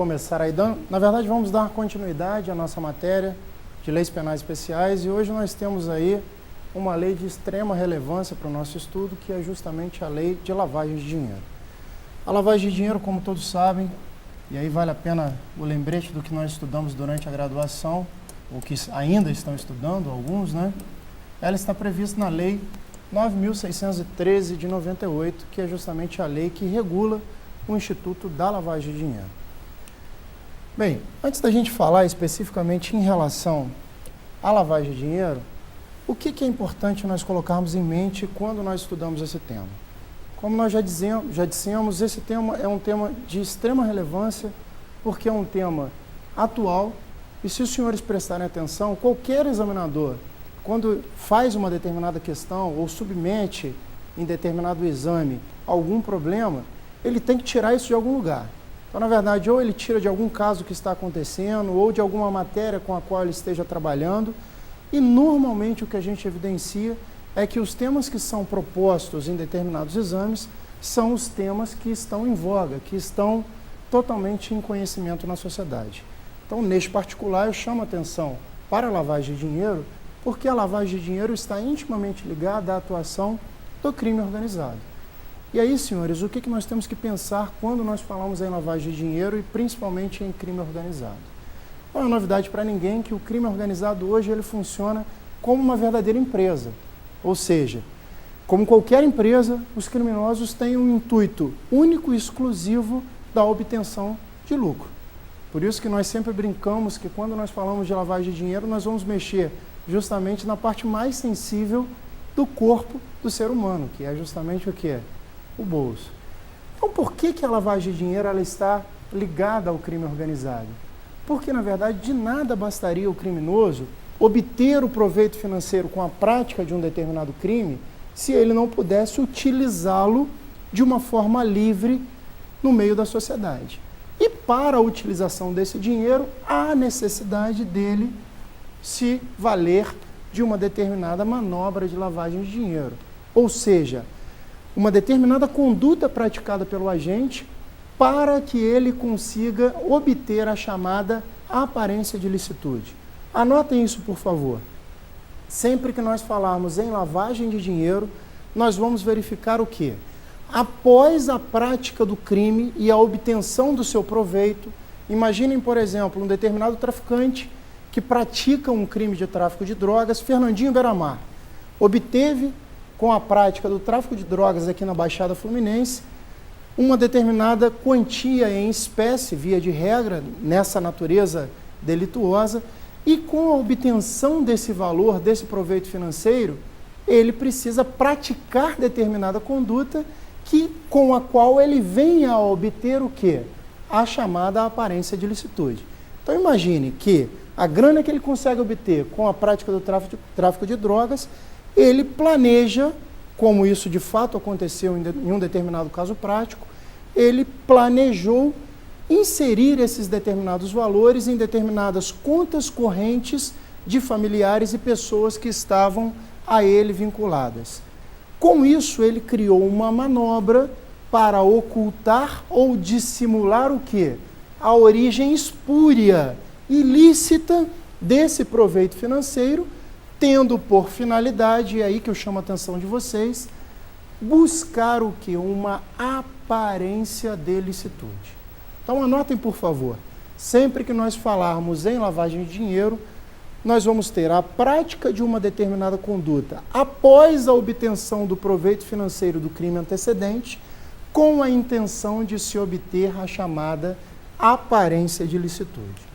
começar aí, na verdade vamos dar continuidade à nossa matéria de leis penais especiais e hoje nós temos aí uma lei de extrema relevância para o nosso estudo, que é justamente a lei de lavagem de dinheiro. A lavagem de dinheiro, como todos sabem, e aí vale a pena o lembrete do que nós estudamos durante a graduação, ou que ainda estão estudando, alguns, né? Ela está prevista na Lei 9.613 de 98, que é justamente a lei que regula o Instituto da Lavagem de Dinheiro. Bem, antes da gente falar especificamente em relação à lavagem de dinheiro, o que é importante nós colocarmos em mente quando nós estudamos esse tema? Como nós já dissemos, esse tema é um tema de extrema relevância, porque é um tema atual, e se os senhores prestarem atenção, qualquer examinador, quando faz uma determinada questão ou submete em determinado exame algum problema, ele tem que tirar isso de algum lugar. Então, na verdade, ou ele tira de algum caso que está acontecendo, ou de alguma matéria com a qual ele esteja trabalhando, e normalmente o que a gente evidencia é que os temas que são propostos em determinados exames são os temas que estão em voga, que estão totalmente em conhecimento na sociedade. Então, neste particular, eu chamo a atenção para a lavagem de dinheiro, porque a lavagem de dinheiro está intimamente ligada à atuação do crime organizado. E aí, senhores, o que nós temos que pensar quando nós falamos em lavagem de dinheiro e principalmente em crime organizado? Não é novidade para ninguém que o crime organizado hoje ele funciona como uma verdadeira empresa. Ou seja, como qualquer empresa, os criminosos têm um intuito único e exclusivo da obtenção de lucro. Por isso que nós sempre brincamos que quando nós falamos de lavagem de dinheiro, nós vamos mexer justamente na parte mais sensível do corpo do ser humano, que é justamente o que? O bolso. Então, por que a lavagem de dinheiro ela está ligada ao crime organizado? Porque, na verdade, de nada bastaria o criminoso obter o proveito financeiro com a prática de um determinado crime se ele não pudesse utilizá-lo de uma forma livre no meio da sociedade. E para a utilização desse dinheiro, há necessidade dele se valer de uma determinada manobra de lavagem de dinheiro. Ou seja, uma determinada conduta praticada pelo agente para que ele consiga obter a chamada aparência de ilicitude. Anotem isso, por favor. Sempre que nós falarmos em lavagem de dinheiro, nós vamos verificar o quê? Após a prática do crime e a obtenção do seu proveito, imaginem, por exemplo, um determinado traficante que pratica um crime de tráfico de drogas, Fernandinho Beiramar, obteve, com a prática do tráfico de drogas aqui na Baixada Fluminense, uma determinada quantia em espécie, via de regra, nessa natureza delituosa, e com a obtenção desse valor, desse proveito financeiro, ele precisa praticar determinada conduta com a qual ele venha a obter o quê? A chamada aparência de ilicitude. Então imagine que a grana que ele consegue obter com a prática do tráfico de drogas, ele planeja, como isso de fato aconteceu em um determinado caso prático, ele planejou inserir esses determinados valores em determinadas contas correntes de familiares e pessoas que estavam a ele vinculadas. Com isso, ele criou uma manobra para ocultar ou dissimular o quê? A origem espúria, ilícita desse proveito financeiro, tendo por finalidade, e é aí que eu chamo a atenção de vocês, buscar o quê? Uma aparência de ilicitude. Então anotem, por favor, sempre que nós falarmos em lavagem de dinheiro, nós vamos ter a prática de uma determinada conduta após a obtenção do proveito financeiro do crime antecedente, com a intenção de se obter a chamada aparência de ilicitude.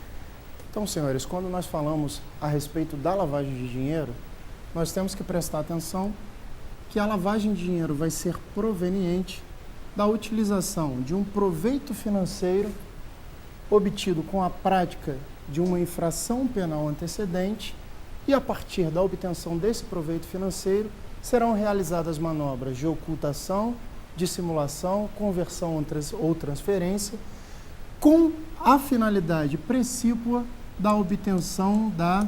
Então, senhores, quando nós falamos a respeito da lavagem de dinheiro, nós temos que prestar atenção que a lavagem de dinheiro vai ser proveniente da utilização de um proveito financeiro obtido com a prática de uma infração penal antecedente e, a partir da obtenção desse proveito financeiro, serão realizadas manobras de ocultação, dissimulação, conversão ou transferência, com a finalidade precípua da obtenção da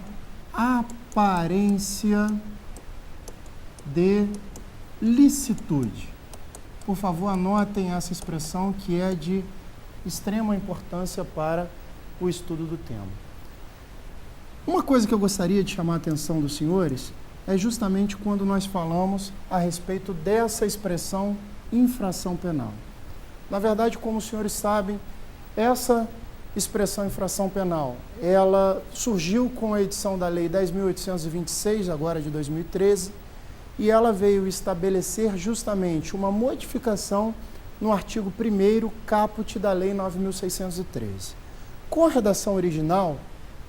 aparência de licitude. Por favor, anotem essa expressão que é de extrema importância para o estudo do tema. Uma coisa que eu gostaria de chamar a atenção dos senhores é justamente quando nós falamos a respeito dessa expressão infração penal. Na verdade, como os senhores sabem, essa expressão infração penal, ela surgiu com a edição da Lei 10.826, agora de 2013, e ela veio estabelecer justamente uma modificação no artigo 1º caput da Lei 9.613. Com a redação original,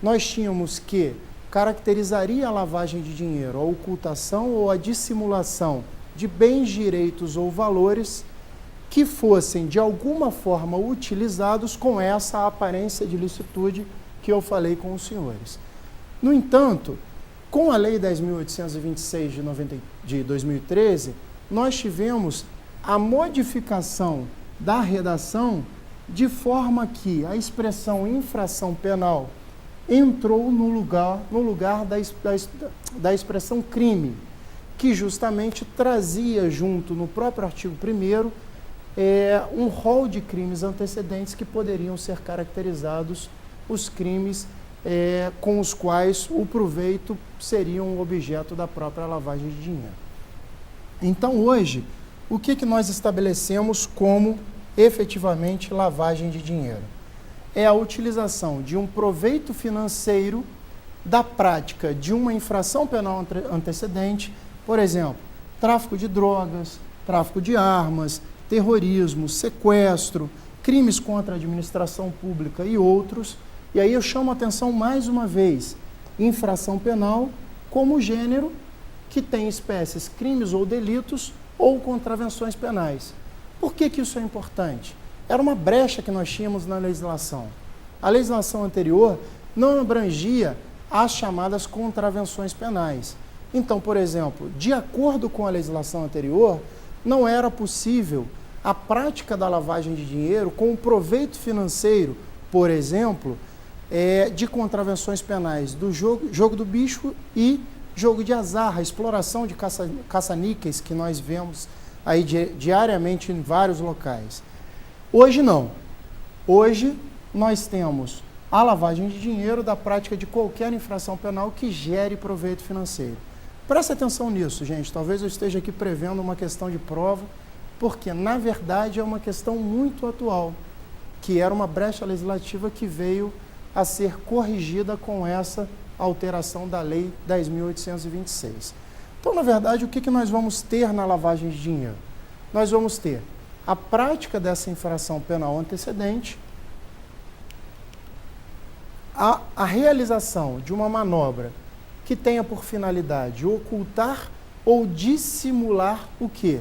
nós tínhamos que caracterizaria a lavagem de dinheiro, a ocultação ou a dissimulação de bens, direitos ou valores que fossem de alguma forma utilizados com essa aparência de ilicitude que eu falei com os senhores. No entanto, com a Lei 10.826 de 2013, nós tivemos a modificação da redação de forma que a expressão infração penal entrou no lugar da expressão crime, que justamente trazia junto no próprio artigo 1º um rol de crimes antecedentes que poderiam ser caracterizados os crimes com os quais o proveito seria um objeto da própria lavagem de dinheiro. Então, hoje, o que nós estabelecemos como efetivamente lavagem de dinheiro? É a utilização de um proveito financeiro da prática de uma infração penal antecedente, por exemplo, tráfico de drogas, tráfico de armas, terrorismo, sequestro, crimes contra a administração pública e outros. E aí eu chamo a atenção mais uma vez, infração penal como gênero que tem espécies, crimes ou delitos ou contravenções penais. Por que isso é importante? Era uma brecha que nós tínhamos na legislação. A legislação anterior não abrangia as chamadas contravenções penais. Então, por exemplo, de acordo com a legislação anterior, não era possível a prática da lavagem de dinheiro com o proveito financeiro, por exemplo, de contravenções penais do jogo do bicho e jogo de azar, a exploração de caça-níqueis que nós vemos aí diariamente em vários locais. Hoje não. Hoje nós temos a lavagem de dinheiro da prática de qualquer infração penal que gere proveito financeiro. Preste atenção nisso, gente. Talvez eu esteja aqui prevendo uma questão de prova, porque, na verdade, é uma questão muito atual, que era uma brecha legislativa que veio a ser corrigida com essa alteração da Lei 10.826. Então, na verdade, o que nós vamos ter na lavagem de dinheiro? Nós vamos ter a prática dessa infração penal antecedente, a realização de uma manobra que tenha por finalidade ocultar ou dissimular o quê?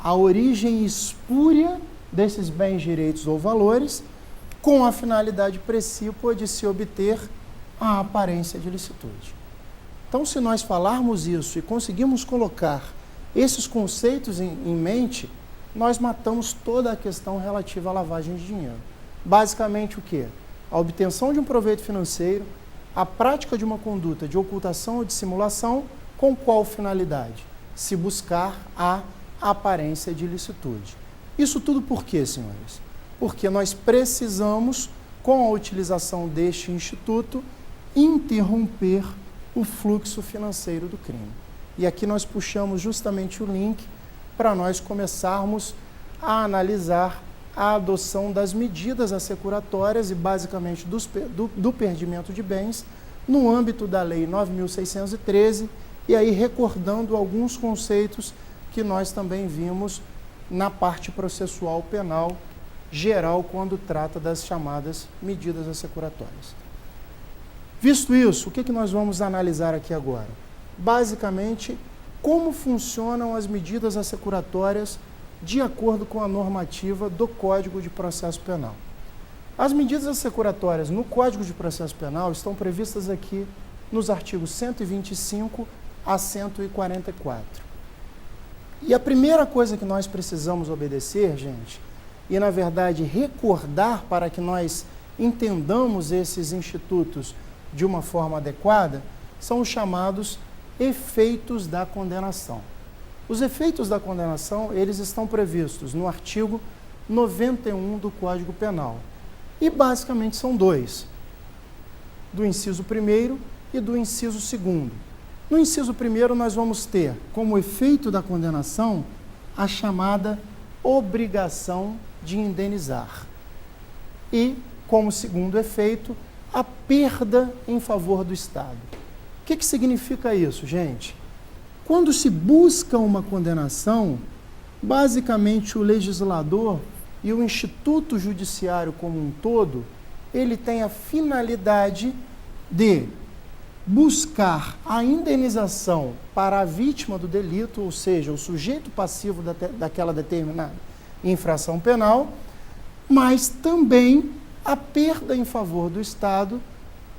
A origem espúria desses bens, direitos ou valores, com a finalidade precípua de se obter a aparência de ilicitude. Então, se nós falarmos isso e conseguirmos colocar esses conceitos em mente, nós matamos toda a questão relativa à lavagem de dinheiro. Basicamente o quê? A obtenção de um proveito financeiro, a prática de uma conduta de ocultação ou dissimulação, com qual finalidade? Se buscar a aparência de ilicitude. Isso tudo por quê, senhores? Porque nós precisamos, com a utilização deste instituto, interromper o fluxo financeiro do crime. E aqui nós puxamos justamente o link para nós começarmos a analisar a adoção das medidas assecuratórias e, basicamente, do perdimento de bens no âmbito da Lei 9.613, e aí recordando alguns conceitos que nós também vimos na parte processual penal geral, quando trata das chamadas medidas assecuratórias. Visto isso, o que nós vamos analisar aqui agora? Basicamente, como funcionam as medidas assecuratórias de acordo com a normativa do Código de Processo Penal. As medidas assecuratórias no Código de Processo Penal estão previstas aqui nos artigos 125 a 144. E a primeira coisa que nós precisamos obedecer, gente, e na verdade recordar para que nós entendamos esses institutos de uma forma adequada, são os chamados efeitos da condenação. Os efeitos da condenação, eles estão previstos no artigo 91 do Código Penal. E basicamente são dois, do inciso 1º e do inciso 2º. No inciso 1º nós vamos ter como efeito da condenação a chamada obrigação de indenizar. E, como segundo efeito, a perda em favor do Estado. O que significa isso, gente? Quando se busca uma condenação, basicamente o legislador e o Instituto Judiciário como um todo, ele tem a finalidade de buscar a indenização para a vítima do delito, ou seja, o sujeito passivo daquela determinada infração penal, mas também a perda em favor do Estado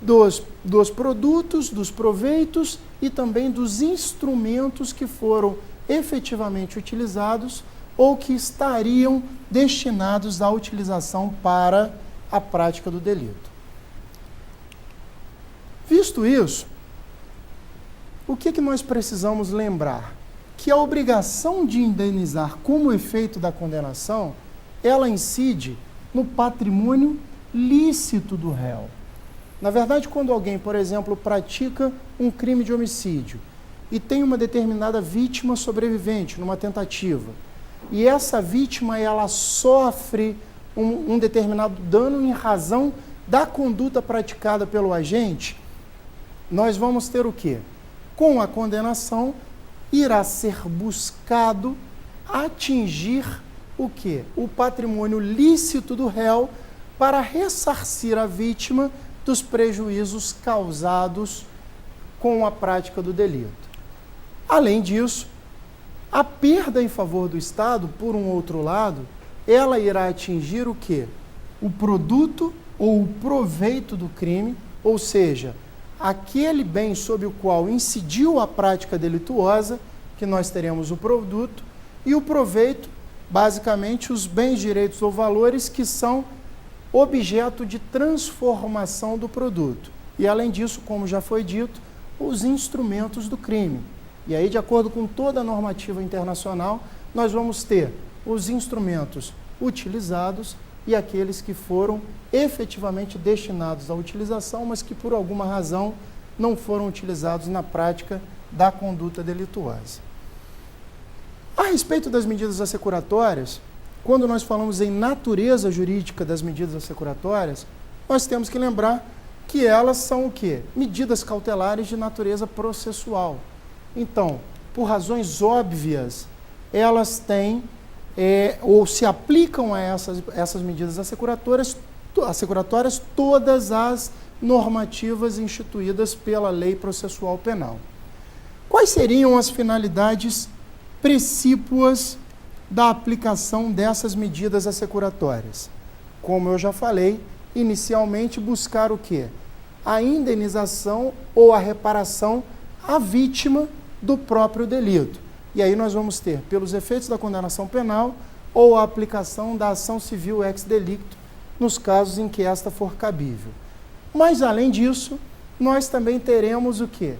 dos produtos, dos proveitos e também dos instrumentos que foram efetivamente utilizados ou que estariam destinados à utilização para a prática do delito. Visto isso, o que nós precisamos lembrar? Que a obrigação de indenizar como efeito da condenação, ela incide no patrimônio lícito do réu. Na verdade, quando alguém, por exemplo, pratica um crime de homicídio e tem uma determinada vítima sobrevivente numa tentativa, e essa vítima ela sofre um determinado dano em razão da conduta praticada pelo agente, nós vamos ter o quê? Com a condenação, irá ser buscado atingir o quê? O patrimônio lícito do réu para ressarcir a vítima dos prejuízos causados com a prática do delito. Além disso, a perda em favor do Estado, por um outro lado, ela irá atingir o quê? O produto ou o proveito do crime, ou seja, aquele bem sobre o qual incidiu a prática delituosa, que nós teremos o produto, e o proveito, basicamente, os bens, direitos ou valores que são objeto de transformação do produto. E, além disso, como já foi dito, os instrumentos do crime. E aí, de acordo com toda a normativa internacional, nós vamos ter os instrumentos utilizados e aqueles que foram efetivamente destinados à utilização, mas que por alguma razão não foram utilizados na prática da conduta delituosa. A respeito das medidas assecuratórias, quando nós falamos em natureza jurídica das medidas assecuratórias, nós temos que lembrar que elas são o quê? Medidas cautelares de natureza processual. Então, por razões óbvias, elas têm ou se aplicam a essas medidas assecuratórias todas as normativas instituídas pela Lei Processual Penal. Quais seriam as finalidades precípuas da aplicação dessas medidas assecuratórias? Como eu já falei, inicialmente buscar o quê? A indenização ou a reparação à vítima do próprio delito. E aí nós vamos ter, pelos efeitos da condenação penal, ou a aplicação da ação civil ex delicto, nos casos em que esta for cabível. Mas, além disso, nós também teremos o quê?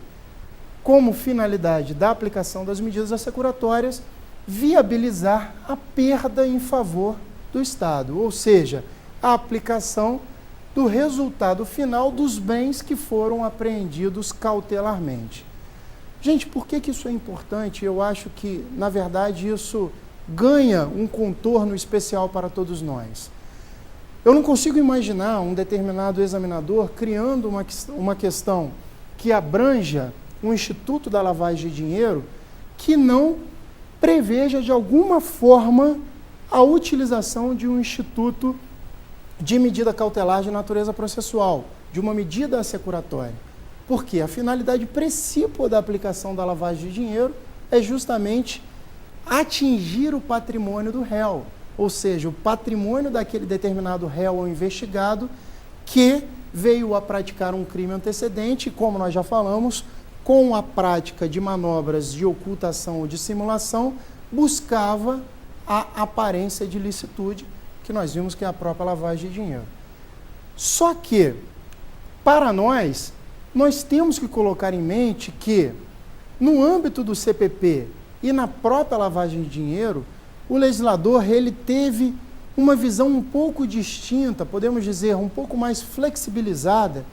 Como finalidade da aplicação das medidas assecuratórias, viabilizar a perda em favor do Estado, ou seja, a aplicação do resultado final dos bens que foram apreendidos cautelarmente. Gente, por que isso é importante? Eu acho que, na verdade, isso ganha um contorno especial para todos nós. Eu não consigo imaginar um determinado examinador criando uma questão que abranja o Instituto da Lavagem de Dinheiro que não preveja, de alguma forma, a utilização de um instituto de medida cautelar de natureza processual, de uma medida assecuratória. Porque a finalidade principal da aplicação da lavagem de dinheiro é justamente atingir o patrimônio do réu, ou seja, o patrimônio daquele determinado réu ou investigado que veio a praticar um crime antecedente, como nós já falamos, com a prática de manobras de ocultação ou dissimulação, buscava a aparência de licitude, que nós vimos que é a própria lavagem de dinheiro. Só que, para nós temos que colocar em mente que, no âmbito do CPP e na própria lavagem de dinheiro, o legislador ele teve uma visão um pouco distinta, podemos dizer, um pouco mais flexibilizada,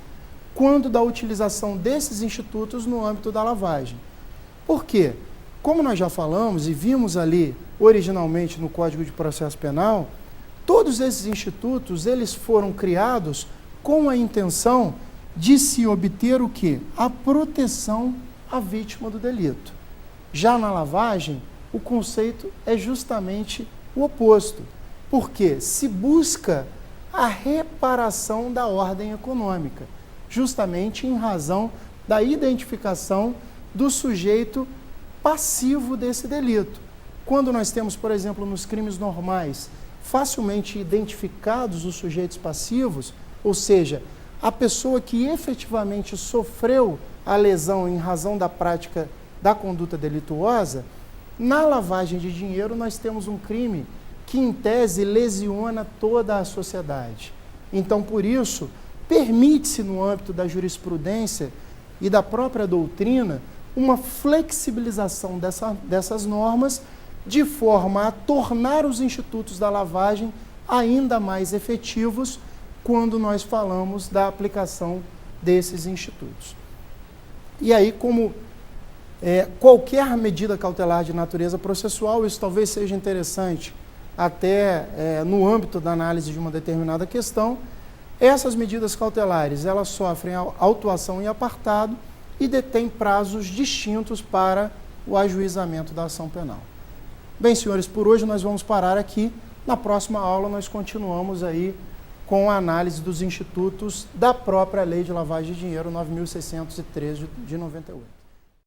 quando da utilização desses institutos no âmbito da lavagem. Por quê? Como nós já falamos e vimos ali originalmente no Código de Processo Penal, todos esses institutos eles foram criados com a intenção de se obter o quê? A proteção à vítima do delito. Já na lavagem, o conceito é justamente o oposto, porque se busca a reparação da ordem econômica, justamente em razão da identificação do sujeito passivo desse delito. Quando nós temos, por exemplo, nos crimes normais, facilmente identificados os sujeitos passivos, ou seja, a pessoa que efetivamente sofreu a lesão em razão da prática da conduta delituosa, na lavagem de dinheiro nós temos um crime que, em tese, lesiona toda a sociedade. Então, por isso, permite-se, no âmbito da jurisprudência e da própria doutrina, uma flexibilização dessas normas, de forma a tornar os institutos da lavagem ainda mais efetivos quando nós falamos da aplicação desses institutos. E aí, como qualquer medida cautelar de natureza processual, isso talvez seja interessante até no âmbito da análise de uma determinada questão, essas medidas cautelares, elas sofrem autuação em apartado e detêm prazos distintos para o ajuizamento da ação penal. Bem, senhores, por hoje nós vamos parar aqui. Na próxima aula nós continuamos aí com a análise dos institutos da própria Lei de Lavagem de Dinheiro 9.603 de 98.